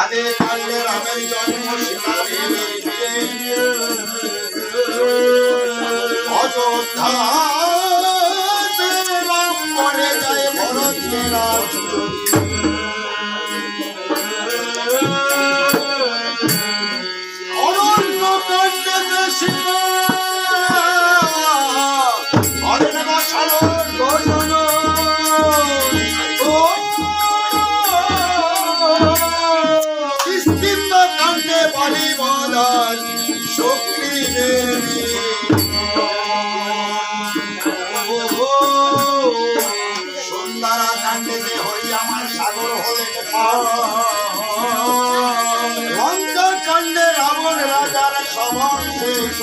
আদে কালে রামের জন্ম সীতাদেবীর বিয়ে অযোধ্যাতে রাম মরে যায় ভরতকে রাজ অরণ্য কাণ্ডে সীতা অরণ্য সারণ দর্শন কাণ্ডে বলি বলার শক্তি দেবী সুন্দরা কাণ্ডে হই আমার সাগর হলে লঙ্কা কাণ্ডে রাবণ রাজার সমান শেষ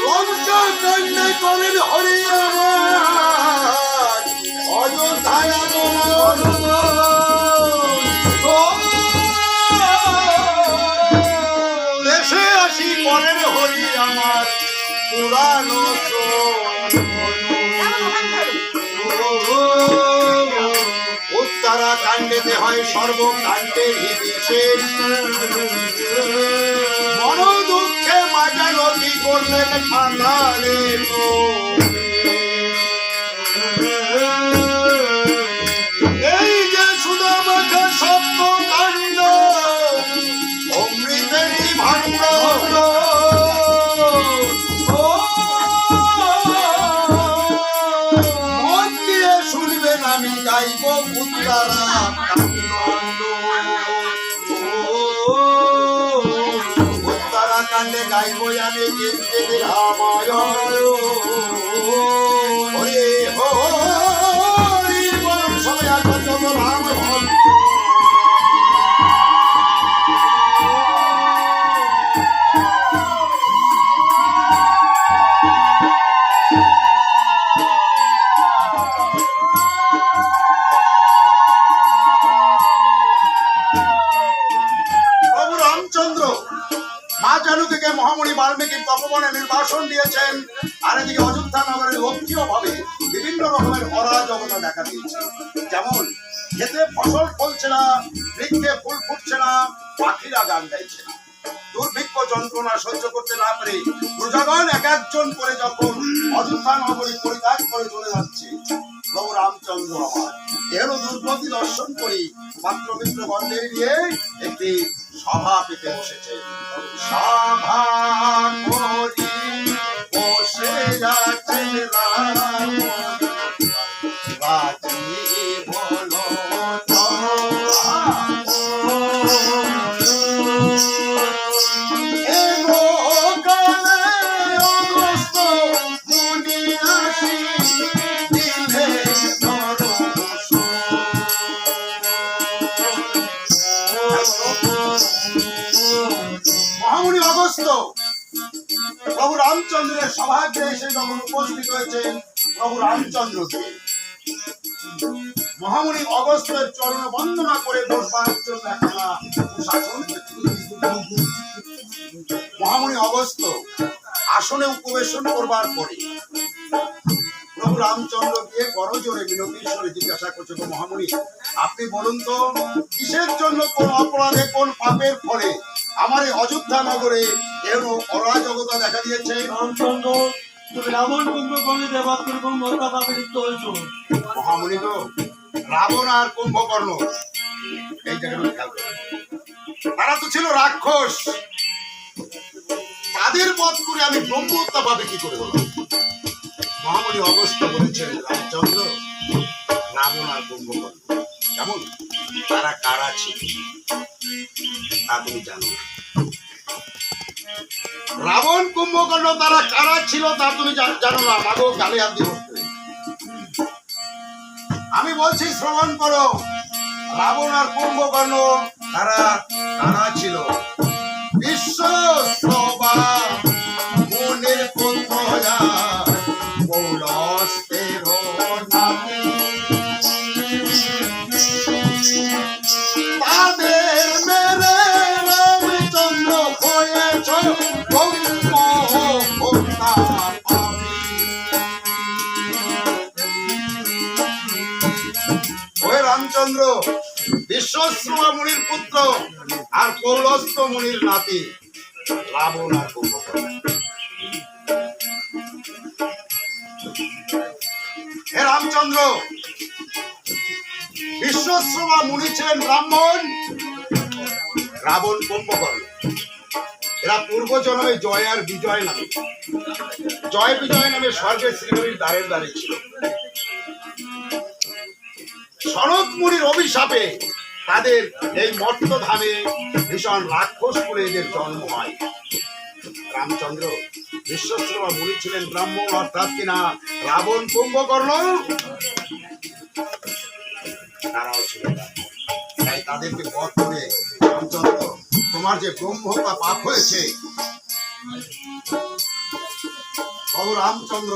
লঙ্কা কাণ্ডে করেন হরি আমার অযোধ্যায় দেশে আসি করেন হরি আমার পুরানো উত্তরাকাণ্ডেতে হয় সর্বকাণ্ডের বিশেষ বড় দুঃখে মাজানো কি করলেন ফাঁকালে এই যে সুদামাখা সপ্ত কাণ্ড অমৃতেরই ভাণ্ড মন দিয়ে শুনবেন আমি গাইব উত্তরাকাণ্ডে গাইব আমি সবাই একবার যত রাম মহামণি বাল্মীকি তপবনে নির্বাসন দিয়েছেন আর এদিকে অযোধ্যা নগরে লক্ষ্মীয় ভাবে বিভিন্ন রকমের অরাজকতা দেখা দিয়েছে। যেমন খেতে ফসল ফলছে না, বৃক্ষে ফুল ফুটছে না, পাখিরা গান গাইছে না। দুর্ভিক্ষ যন্ত্রণা সহ্য করতে না পেরে প্রজাগণ এক একজন করে যখন অযোধ্যা নগরী পরিত্যাগ করে চলে যাচ্ছে, প্রভু রামচন্দ্র আমার এর দুর্গতি দর্শন করি মাত্র মিত্রগণদের নিয়ে একটি সভা পেতে বসেছে। সভা করি বসে যাচ্ছে মহামণি অগস্ত্য প্রভু রামচন্দ্রের সভাগ্রে এসে যখন উপস্থিত হয়েছেন প্রভু রামচন্দ্রকে মহামণি অগস্ত্যের চরণ বন্দনা করে বসবার জন্য একটা শাসন। মহামণি অগস্ত্য আসনে উপবেশন করবার পরে প্রভু রামচন্দ্র গিয়ে করজোরে মিনতির স্বরে জিজ্ঞাসা করছে, মহামণি আপনি বলুন তো কিসের জন্য, কোন অপরাধে, কোন পাপের ফলে আমার এই অযোধ্যা নগরে এর অরাজকতা দেখা দিয়েছে? রামচন্দ্র, তুমি রাবণ কুম্ভকর্ণ দেবাত্মীর কোন হত্যা পাপে লিপ্ত হয়েছ। মহামণি তো রাবণ আর কুম্ভকর্ণ এই জায়গাটা খেয়াল করুন, তারা তো ছিল রাক্ষস, তাদের বধ করে আমি ব্রহ্ম হত্যা পাবে কি করে হলো? মহামণি অগস্ত্য বলেছেন, রামচন্দ্র রাবণ আর কুম্ভকর্ণ কেমন, তারা কারা ছিল তা তুমি জানো? রাবণ কুম্ভকর্ণ তারা কারা ছিল তা তুমি জানো না? মাগো গালে হাত দিয়ে বসতে, আমি বলছি শ্রবণ করো। রাবণ আর কুম্ভকর্ণ তারা কারা ছিল? বিশ্ব সভা মনের কোথয়া পৌলস্তের নামে তাদের মেরে রামচন্দ্র হয়ে বিশ্বশ্রমা মুনির পুত্র আর কৌলস্থ মুনির নাতি রাবণ আর কুম্ভকর্ণ। হে রামচন্দ্র, বিশ্বশ্রমা মুনি ছিলেন ব্রাহ্মণ, রাবণ কুম্ভকর্ণ। এরা পূর্বজন্মে জয় আর বিজয় নামে জয় বিজয় নামে স্বর্গের শ্রীহরির দ্বারের দ্বারে ছিল। সনত মুনির অভিশাপে তাদের এই মর্তধামে ভীষণ রাক্ষস করে এদের জন্ম হয়। রামচন্দ্র, বিশ্বশ্রমা মুনি ছিলেন ব্রাহ্মণ, অর্থাৎ কিনা রাবণ কুম্ভকর্ণ তারাও ছিল। তাই তাদেরকে বধ করে রামচন্দ্র, তোমার যে ব্রহ্মহত্যা পাপ হয়েছে, প্রভু রামচন্দ্র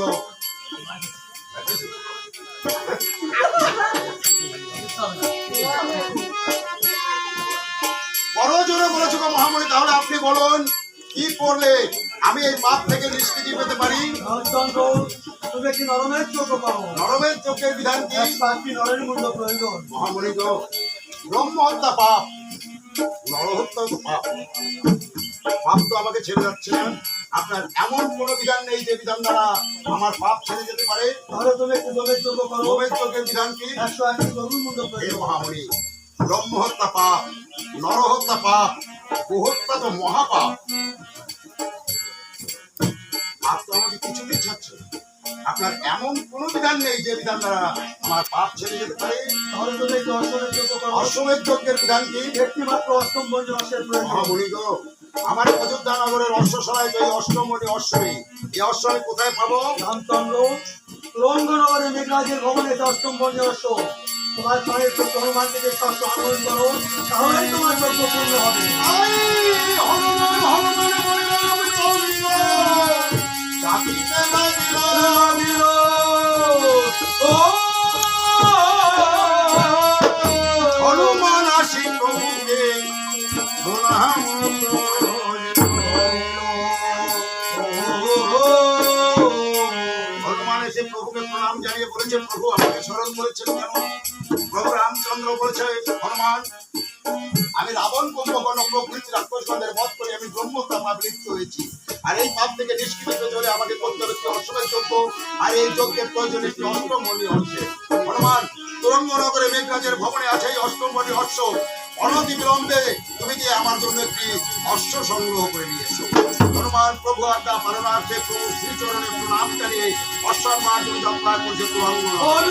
বড় জোরে বলেছ গো মহামণি, তাহলে আপনি বলুন কি করলে আমি এই পাপ থেকে নিষ্কৃতি পেতে পারি? রামচন্দ্র, তুমি কি নরমের চোখ পাও? নরমের চোখের বিধান কি? পাপি নরের মূল্য প্রয়োজন। মহামণি গো, ব্রহ্ম হত্যা পাপ, নরহত্যা তো পাপ। পাপ তো আমাকে ছেড়ে যাচ্ছে না। আপনার এমন কোন বিধান নেই যে বিধান দ্বারা আমার পাপ ছেড়ে যেতে পারে? তাহলে তুমি একটু লোভের চোখ করো। লোভের চোখের বিধান কি? 180 গরুর মূল্য হে প্রয়োজন। মহামণি, ব্রহ্ম হত্যা পাপ, নরহত্যা পাপ, গোহত্যা তো মহাপাপ। পাপ তো আমাকে কিছুতেই ছাড়ছে না। আপনার এমন কোন বিধান নেই যে বিধান দ্বারা আমার পাপ ছেড়ে যেতে পারে? তাহলে তুমি একটু অষ্টমের চোখ করো। অশ্বমেধ যজ্ঞের বিধান কি? একটি মাত্র অষ্টম বর্জন অশ্বের প্রয়োজন। মহামণি গো, আমার অযোধ্যা নগরের অশ্বশালায় তো এই অষ্টমণি অশ্বমী, এই অশ্ব আমি কোথায় পাবো? রামচন্দ্র, তুরঙ্গনগরে মেঘরাজের ভবনে এটা অষ্টম বর্জন অশ্ব। তোমার স্বামীর পুত্র হনুমান থেকে অশ্ব আহরণ করো, তাহলেই তোমার যজ্ঞ পূর্ণ হবে। হনুমান আসি প্রভুকে হনুমান এসে প্রভুকে প্রণাম জানিয়ে বলেছে, প্রভু আমাকে স্মরণ করেছেন কেন? প্রভু রামচন্দ্র বলেছে, হনুমান, আমি রাবণ কুম্ভকর্ণ প্রভৃতি রাক্ষসগণের বধ করে আমি ব্রহ্মহত্যা পাপ লিপ্ত হয়েছি। আর এই পাপ থেকে নিষ্কৃত পেতে হলে আমাকে করতে হবে একটি অশ্বমেধ যজ্ঞ, আর এই যজ্ঞের প্রয়োজন একটি অষ্টমণি অশ্ব। হনুমান, তুরঙ্গনগরে মেঘরাজের ভবনে আছে এই অষ্টমণি অশ্ব। অনতি বিলম্বে তুমি গিয়ে আমার জন্য একটি অশ্ব সংগ্রহ করে নিয়ে এসো। হনুমান প্রভু আজ্ঞা পালনার্থে প্রভু শ্রীচরণে প্রণাম জানিয়ে অশ্বারোহণ যাত্রা করছে তুরঙ্গনগর।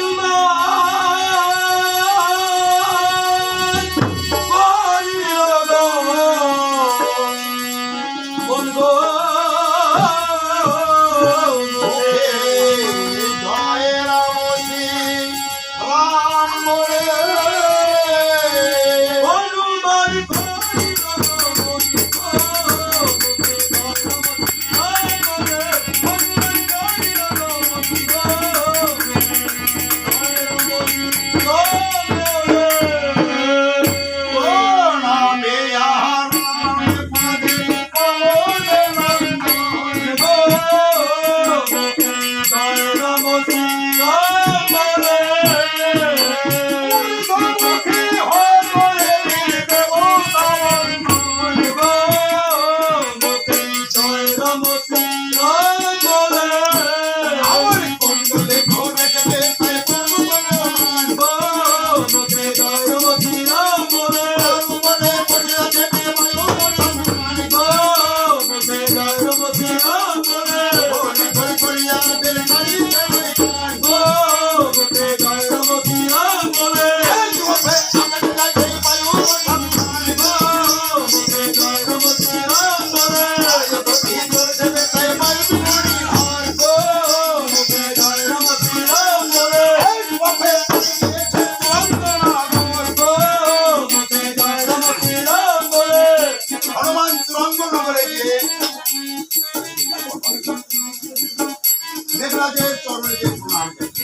মেঘরাজের চরণে যে প্রণাম করছে,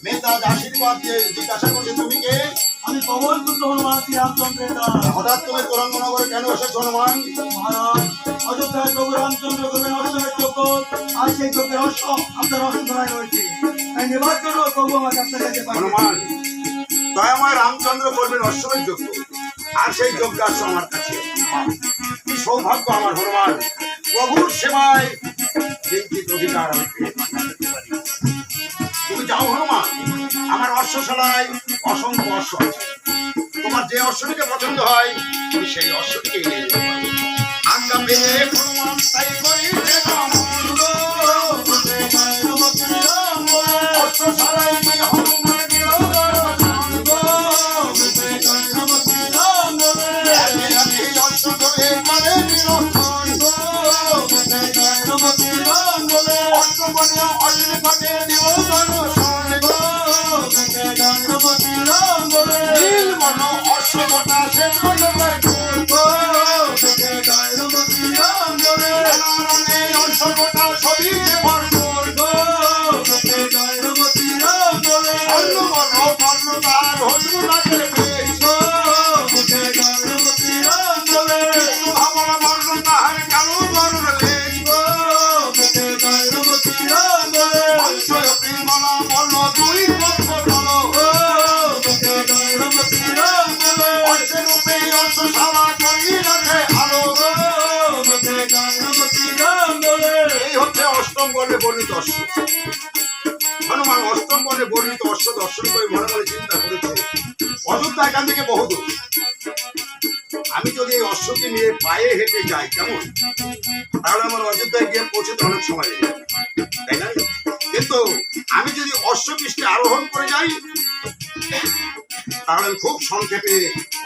মেঘরাজ আশীর্বাদ দিয়ে জিজ্ঞাসা করছে, তুমি কে? আমি পবন পুত্র হনুমান রামচন্দ্রের দাস। হঠাৎ তুমি তুরঙ্গনগরে কেন এসেছো হনুমান? মহারাজ, অযোধ্যায় প্রভু রামচন্দ্র করবেন অশ্বমেধ যজ্ঞ, আর সেই যজ্ঞের অশ্ব আপনার অশ্বধারায় রয়েছে। তাই নেবার জন্য প্রভু আমাকে আপনার কাছে পাঠান। হনুমান, দয়াময় রামচন্দ্র করবেন অশ্বমের যজ্ঞ, আর সেই যজ্ঞাশ্ব আমার কাছে। কি সৌভাগ্য আমার হনুমান, প্রভুর সেবায় কিঞ্চিত অধিকার আমি পেয়ে থাকি। তুমি যাও হনুমান, আমার অশ্বশালায় অসংখ্য অশ্ব আছে, তোমার যে অশ্বটিকে পছন্দ হয় তুমি সেই অশ্বটিকে নিয়ে যেতে পারো। আজ্ঞা পেয়ে হনুমান তাই করিতে অশ্বশালায় গিয়ে হনুমান অশ্ব ধরে কালে নিরঞ্জন অষ্টবনে অশ্বে ঘটে দিব দর্শন নীলবর্ণ অশ্বটা সে অশ্বটা ছবি ভরপুর অন্নবর্ণ বর্ণ তার হজু লাগে ভাবনা বর্ণ তাহার কালো বর্ণ প্রেমলা বর্ণ দুই পক্ষ অশ্বরূপে অশ্ব সারা করি রাখে আলো। এই হচ্ছে অষ্টম বর্ণে বর্ণিত অশ্ব। হনুমান অষ্টম বর্ণে বর্ণিত অশ্ব দর্শন করে মনে মনে চিন্তা করেছে, অযোধ্যা এখান থেকে বহুদূর, আমি যদি এই অশ্বকে নিয়ে পায়ে হেঁটে যাই কেমন, তাহলে আমার অযোধ্যায় গিয়ে পৌঁছতে অনেক সময় লেগে যাবে, তাই না? কিন্তু আমি যদি অশ্বপৃষ্ঠে আরোহণ করে যাই তাহলে খুব সংক্ষেপে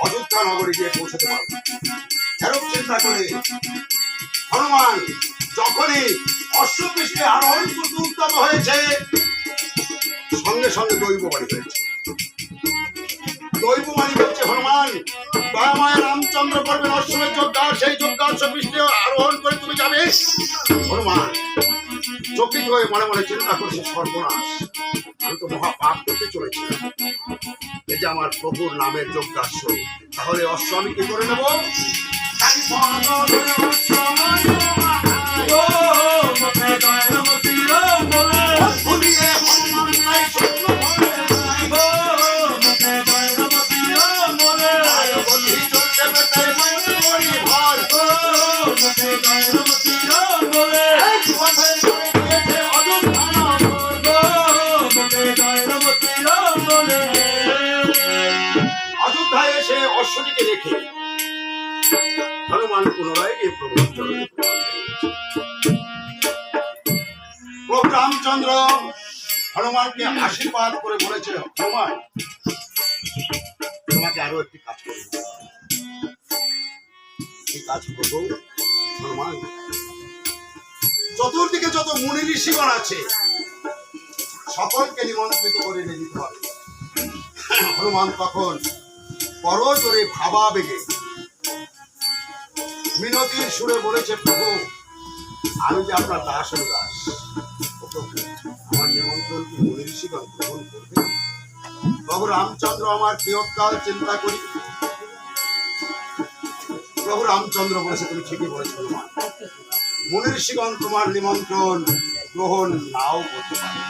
অযোধ্যা নগরে গিয়ে পৌঁছতে পারবো। এরকম চিন্তা করে হনুমান যখনই অশ্বপৃষ্ঠে আরোহণ করতে উদ্যত হয়েছে, সঙ্গে সঙ্গে দৈববাণী হয়েছে। দৈববাণী বলছে, হনুমান দয়াময় রামচন্দ্র করবেন অশ্বমের যজ্ঞ, সেই যজ্ঞ অশ্বপৃষ্ঠে আরোহণ করে তুমি যাবে। হনুমান চকিত হয়ে মনে মনে চিন্তা করছে, সর্বনাশ, আমি তো মহা পাপ করতে চলেছিলাম, এই যে আমার প্রভুর নামের যজ্ঞাশ্ব, তাহলে অশ্ব আমি কি করে নেব? অযোধ্যায় এসে অশ্বটিকে রেখে হনুমান পুনরায় গিয়ে প্রভু রামচন্দ্র হনুমানকে আশীর্বাদ করে বলেছিল, হনুমান তোমাকে আরো একটি কাজ করতে হবে। এই কাজ করবো হনুমান, চতুর্দিকে যত মুনি ঋষিগণ আছে সকলকে নিমন্ত্রিত করে নিয়ে দিতে হবে। হনুমান তখন করজোরে ভাবাবেগে মিনতির সুরে বলেছে, প্রভু আমি যে আপনার দাস ও দাস, আমার নিমন্ত্রণ কি মুনি ঋষিগণ গ্রহণ করবে? প্রভু রামচন্দ্র আমার প্রিয়কাল চিন্তা করি। প্রভু রামচন্দ্র বলেছে, তুমি ঠিকই বলেছো হনুমান, মুনি ঋষিগণ তোমার নিমন্ত্রণ গ্রহণ নাও করতে পারে।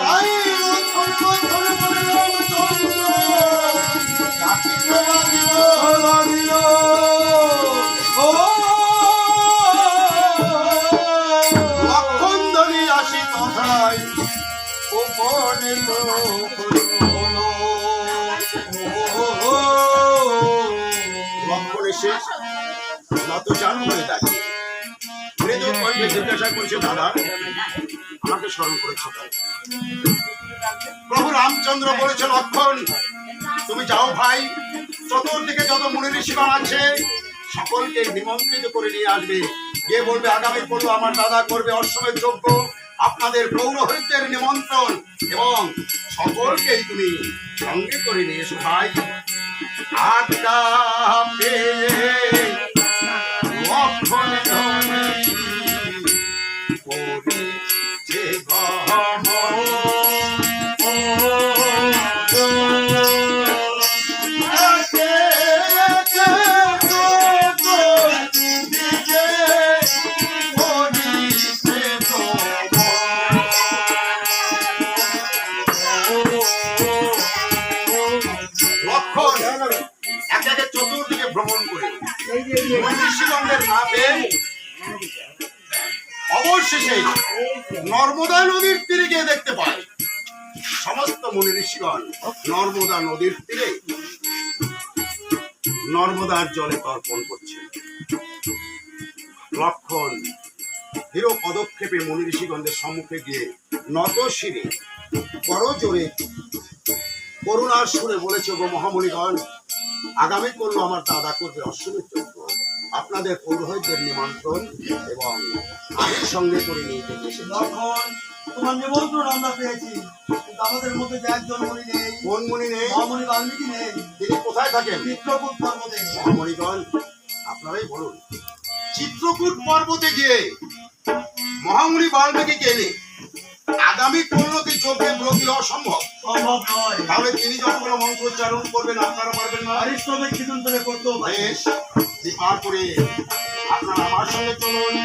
তাই লক্ষণ ধরি আসি তথায় লক্ষণ এসে নত জান হয়ে দাঁড়িয়ে মৃদু কণ্ঠে জিজ্ঞাসা করছে, দাদা আমাকে স্মরণ করেছো? প্রভু রামচন্দ্র বলেছেন, লক্ষণ তুমি যাও ভাই, চতুর্দিকে যত মুনি ঋষিগণ আছে সকলকে নিমন্ত্রিত করে নিয়ে আসবে, গিয়ে বলবে আগামী পর্ব আমার দাদা করবে অশ্বমের যজ্ঞ, আপনাদের পৌরোহিত্যের নিমন্ত্রণ, এবং সকলকেই তুমি সঙ্গে করে নিয়ে এসো ভাই। আজ্ঞা পেয়ে লক্ষণ মুনি ঋষিগণদের না পেয়ে অবশেষে নর্মদা নদীর তীরে গিয়ে দেখতে পায় সমস্ত মুনি ঋষিগণ নর্মদা নদীর তীরে নর্মদার জলে তর্পণ করছে। লক্ষণ ধীর পদক্ষেপে মুনি ঋষিগণদের সম্মুখে গিয়ে নত শিরে বড় জোরে করুণার সুরে বলেছে, গো মহামুনিগণ, আগামী করলো আমার দাদা করবে অশ্বমেধ যজ্ঞ, আপনাদের পৌরোহিতদের নিমন্ত্রণ এবং আমি সঙ্গে করে নিয়ে যেতে এসেছি। লক্ষণ, তোমার নিমন্ত্রণ আমরা পেয়েছি, কিন্তু আমাদের মধ্যে যে একজন মুনি নেই। কোন মুনি নেই? মহামুনি বাল্মীকি নেই। তিনি কোথায় থাকেন? চিত্রকূট পর্বতে। মহামুনিগণ, আপনারাই বলুন, চিত্রকূট পর্বতে গিয়ে মহামুনি বাল্মীকিকে এনে আগামী পরিণতি যোগে ব্রতী অসম্ভব। সম্ভব নয়। তাহলে তিনি যখন কোনো মন্ত্র উচ্চারণ করবেন আপনারা পারবেন না। পারিশ্রমিক চিন্তন করতেও পারি। বেশ, পার করে আপনারা আমার সঙ্গে চলুন।